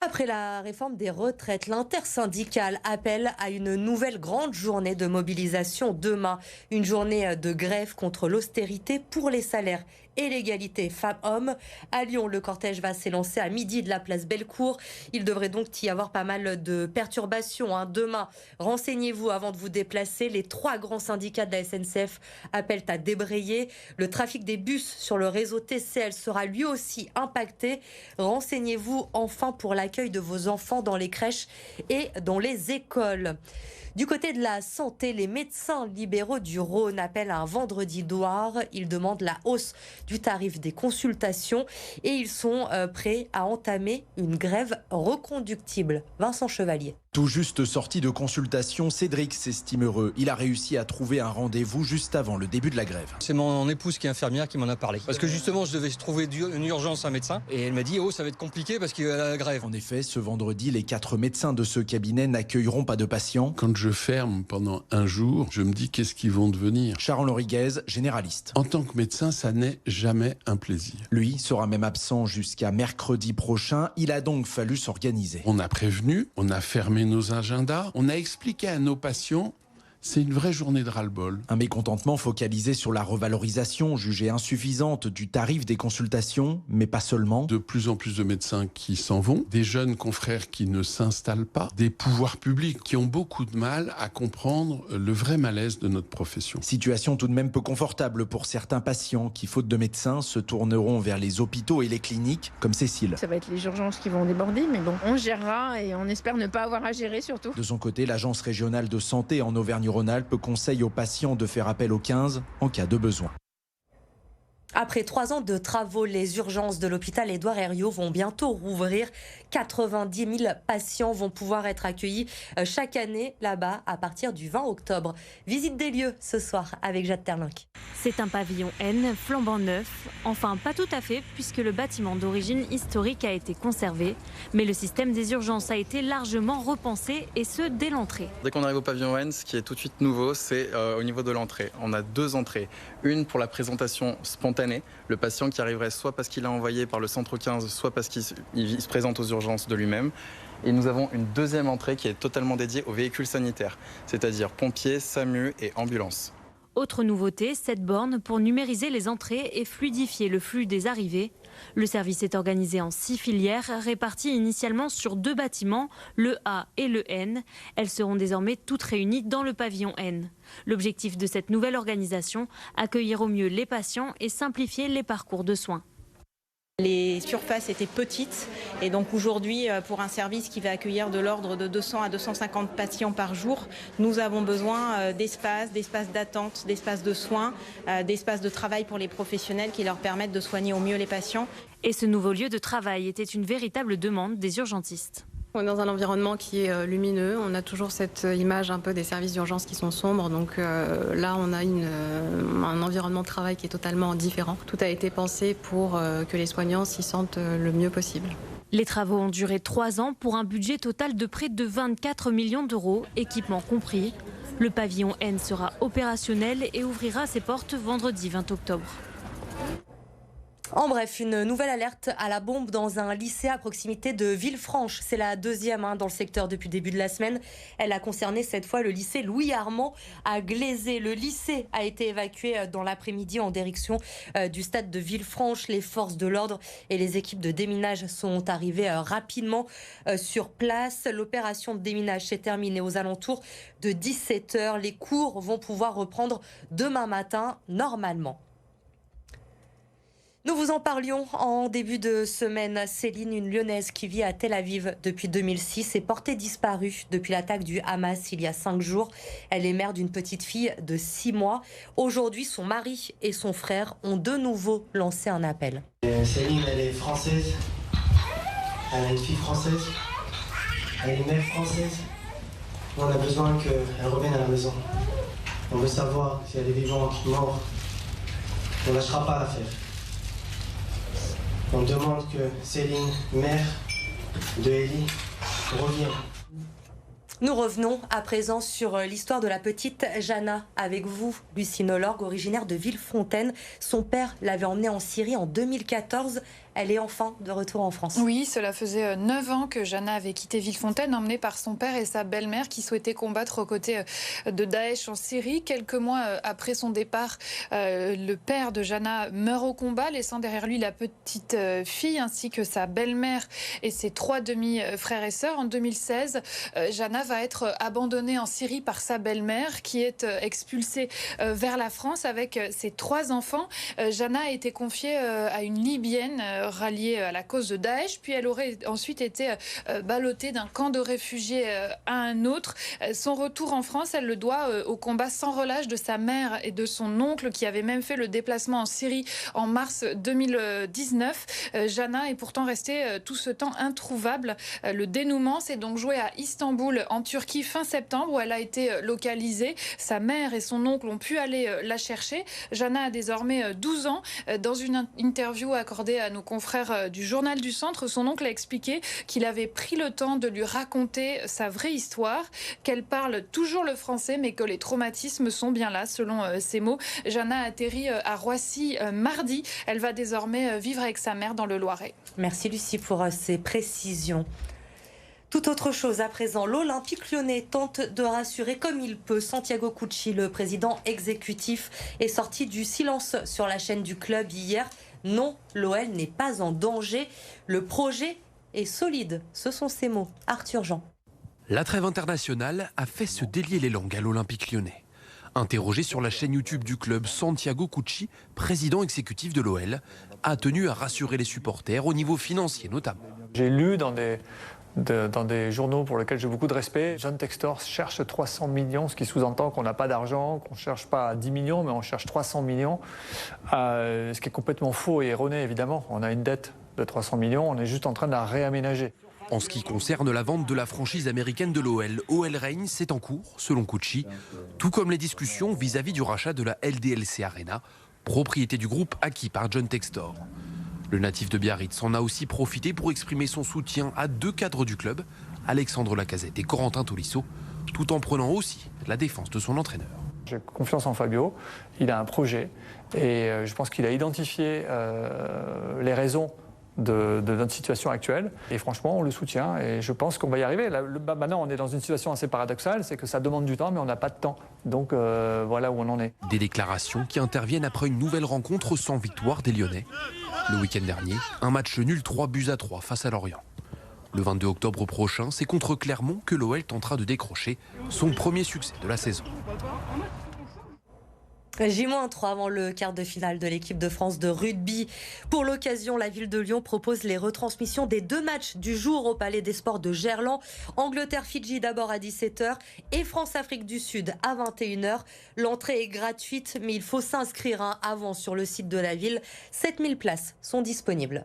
Après la réforme des retraites, l'intersyndicale appelle à une nouvelle grande journée de mobilisation demain. Une journée de grève contre l'austérité pour les salaires et l'égalité femmes-hommes. À Lyon, le cortège va s'élancer à midi de la place Bellecour. Il devrait donc y avoir pas mal de perturbations demain. Renseignez-vous avant de vous déplacer. Les 3 grands syndicats de la SNCF appellent à débrayer. Le trafic des bus sur le réseau TCL sera lui aussi impacté. Renseignez-vous enfin pour l'accueil de vos enfants dans les crèches et dans les écoles. Du côté de la santé, les médecins libéraux du Rhône appellent à un vendredi noir. Ils demandent la hausse du tarif des consultations et ils sont prêts à entamer une grève reconductible. Vincent Chevalier. Tout juste sorti de consultation, Cédric s'estime heureux. Il a réussi à trouver un rendez-vous juste avant le début de la grève. C'est mon épouse qui est infirmière qui m'en a parlé. Parce que justement, je devais trouver une urgence à un médecin. Et elle m'a dit, ça va être compliqué parce qu'il y a la grève. En effet, ce vendredi, les 4 médecins de ce cabinet n'accueilleront pas de patients. Quand je ferme pendant un jour, je me dis qu'est-ce qu'ils vont devenir. Charles Rodriguez, généraliste. En tant que médecin, ça n'est jamais un plaisir. Lui sera même absent jusqu'à mercredi prochain. Il a donc fallu s'organiser. On a prévenu, on a fermé nos agendas. On a expliqué à nos patients, c'est une vraie journée de ras-le-bol. Un mécontentement focalisé sur la revalorisation jugée insuffisante du tarif des consultations, mais pas seulement. De plus en plus de médecins qui s'en vont, des jeunes confrères qui ne s'installent pas, des pouvoirs publics qui ont beaucoup de mal à comprendre le vrai malaise de notre profession. Situation tout de même peu confortable pour certains patients qui, faute de médecins, se tourneront vers les hôpitaux et les cliniques, comme Cécile. Ça va être les urgences qui vont déborder, mais bon, on gérera et on espère ne pas avoir à gérer surtout. De son côté, l'Agence régionale de santé en Auvergne-Rhône-Alpes conseille aux patients de faire appel au 15 en cas de besoin. Après 3 ans de travaux, les urgences de l'hôpital Édouard Herriot vont bientôt rouvrir. 90 000 patients vont pouvoir être accueillis chaque année là-bas à partir du 20 octobre. Visite des lieux ce soir avec Jade Terlinck. C'est un pavillon N flambant neuf. Enfin, pas tout à fait puisque le bâtiment d'origine historique a été conservé. Mais le système des urgences a été largement repensé et ce dès l'entrée. Dès qu'on arrive au pavillon N, ce qui est tout de suite nouveau, c'est au niveau de l'entrée. On a 2 entrées. Une pour la présentation spontanée. Le patient qui arriverait soit parce qu'il est envoyé par le centre 15, soit parce qu'il se présente aux urgences de lui-même. Et nous avons une 2e entrée qui est totalement dédiée aux véhicules sanitaires, c'est-à-dire pompiers, SAMU et ambulances. Autre nouveauté, cette borne pour numériser les entrées et fluidifier le flux des arrivées. Le service est organisé en 6 filières, réparties initialement sur 2 bâtiments, le A et le N. Elles seront désormais toutes réunies dans le pavillon N. L'objectif de cette nouvelle organisation, accueillir au mieux les patients et simplifier les parcours de soins. Les surfaces étaient petites et donc aujourd'hui, pour un service qui va accueillir de l'ordre de 200 à 250 patients par jour, nous avons besoin d'espace d'attente, d'espace de soins, d'espace de travail pour les professionnels qui leur permettent de soigner au mieux les patients. Et ce nouveau lieu de travail était une véritable demande des urgentistes. On est dans un environnement qui est lumineux, on a toujours cette image un peu des services d'urgence qui sont sombres, donc là on a un environnement de travail qui est totalement différent. Tout a été pensé pour que les soignants s'y sentent le mieux possible. Les travaux ont duré 3 ans pour un budget total de près de 24 millions d'euros, équipement compris. Le pavillon N sera opérationnel et ouvrira ses portes vendredi 20 octobre. En bref, une nouvelle alerte à la bombe dans un lycée à proximité de Villefranche. C'est la 2e dans le secteur depuis le début de la semaine. Elle a concerné cette fois le lycée Louis Armand à Glazé. Le lycée a été évacué dans l'après-midi en direction du stade de Villefranche. Les forces de l'ordre et les équipes de déminage sont arrivées rapidement sur place. L'opération de déminage s'est terminée aux alentours de 17h. Les cours vont pouvoir reprendre demain matin normalement. Nous vous en parlions en début de semaine. Céline, une Lyonnaise qui vit à Tel Aviv depuis 2006, est portée disparue depuis l'attaque du Hamas il y a 5 jours. Elle est mère d'une petite fille de 6 mois. Aujourd'hui, son mari et son frère ont de nouveau lancé un appel. Céline, elle est française. Elle a une fille française. Elle est mère française. On a besoin qu'elle revienne à la maison. On veut savoir si elle est vivante, morte. On ne lâchera pas l'affaire. On demande que Céline, mère de Ellie, revienne. Nous revenons à présent sur l'histoire de la petite Jana avec vous, lucinologue originaire de Villefontaine. Son père l'avait emmenée en Syrie en 2014. Elle est enfin de retour en France. Oui, cela faisait 9 ans que Jana avait quitté Villefontaine, emmenée par son père et sa belle-mère qui souhaitaient combattre aux côtés de Daesh en Syrie. Quelques mois après son départ, le père de Jana meurt au combat, laissant derrière lui la petite fille ainsi que sa belle-mère et ses 3 demi-frères et sœurs. En 2016, Jana va être abandonnée en Syrie par sa belle-mère qui est expulsée vers la France avec ses 3 enfants. Jana a été confiée à une Libyenne ralliée à la cause de Daesh, puis elle aurait ensuite été ballottée d'un camp de réfugiés à un autre. Son retour en France, elle le doit au combat sans relâche de sa mère et de son oncle qui avait même fait le déplacement en Syrie en mars 2019. Jana est pourtant restée tout ce temps introuvable. Le dénouement s'est donc joué à Istanbul en Turquie fin septembre où elle a été localisée. Sa mère et son oncle ont pu aller la chercher. Jana a désormais 12 ans. Dans une interview accordée à nos confrères du Journal du Centre, son oncle a expliqué qu'il avait pris le temps de lui raconter sa vraie histoire, qu'elle parle toujours le français mais que les traumatismes sont bien là, selon ses mots. Jana a atterri à Roissy mardi. Elle va désormais vivre avec sa mère dans le Loiret. Merci Lucie pour ces précisions. Tout autre chose à présent, l'Olympique lyonnais tente de rassurer comme il peut. Santiago Cucci, le président exécutif, est sorti du silence sur la chaîne du club hier. Non, l'OL n'est pas en danger. Le projet est solide. Ce sont ses mots. Arthur Jean. La trêve internationale a fait se délier les langues à l'Olympique lyonnais. Interrogé sur la chaîne YouTube du club, Santiago Cucci, président exécutif de l'OL, a tenu à rassurer les supporters au niveau financier notamment. J'ai lu dans des journaux pour lesquels j'ai beaucoup de respect, John Textor cherche 300 millions, ce qui sous-entend qu'on n'a pas d'argent, qu'on ne cherche pas 10 millions, mais on cherche 300 millions. Ce qui est complètement faux et erroné, évidemment. On a une dette de 300 millions, on est juste en train de la réaménager. En ce qui concerne la vente de la franchise américaine de l'OL, OL Reign, c'est en cours, selon Cucci, tout comme les discussions vis-à-vis du rachat de la LDLC Arena, propriété du groupe acquis par John Textor. Le natif de Biarritz en a aussi profité pour exprimer son soutien à 2 cadres du club, Alexandre Lacazette et Corentin Tolisso, tout en prenant aussi la défense de son entraîneur. J'ai confiance en Fabio, il a un projet et je pense qu'il a identifié les raisons de notre situation actuelle et franchement on le soutient et je pense qu'on va y arriver. Maintenant on est dans une situation assez paradoxale, c'est que ça demande du temps mais on n'a pas de temps, donc voilà où on en est. Des déclarations qui interviennent après une nouvelle rencontre sans victoire des Lyonnais. Le week-end dernier, un match nul 3-3 face à Lorient. Le 22 octobre prochain, c'est contre Clermont que l'OL tentera de décrocher son premier succès de la saison. J-3 avant le quart de finale de l'équipe de France de rugby. Pour l'occasion, la ville de Lyon propose les retransmissions des 2 matchs du jour au Palais des Sports de Gerland. Angleterre-Fidji d'abord à 17h et France-Afrique du Sud à 21h. L'entrée est gratuite, mais il faut s'inscrire avant sur le site de la ville. 7000 places sont disponibles.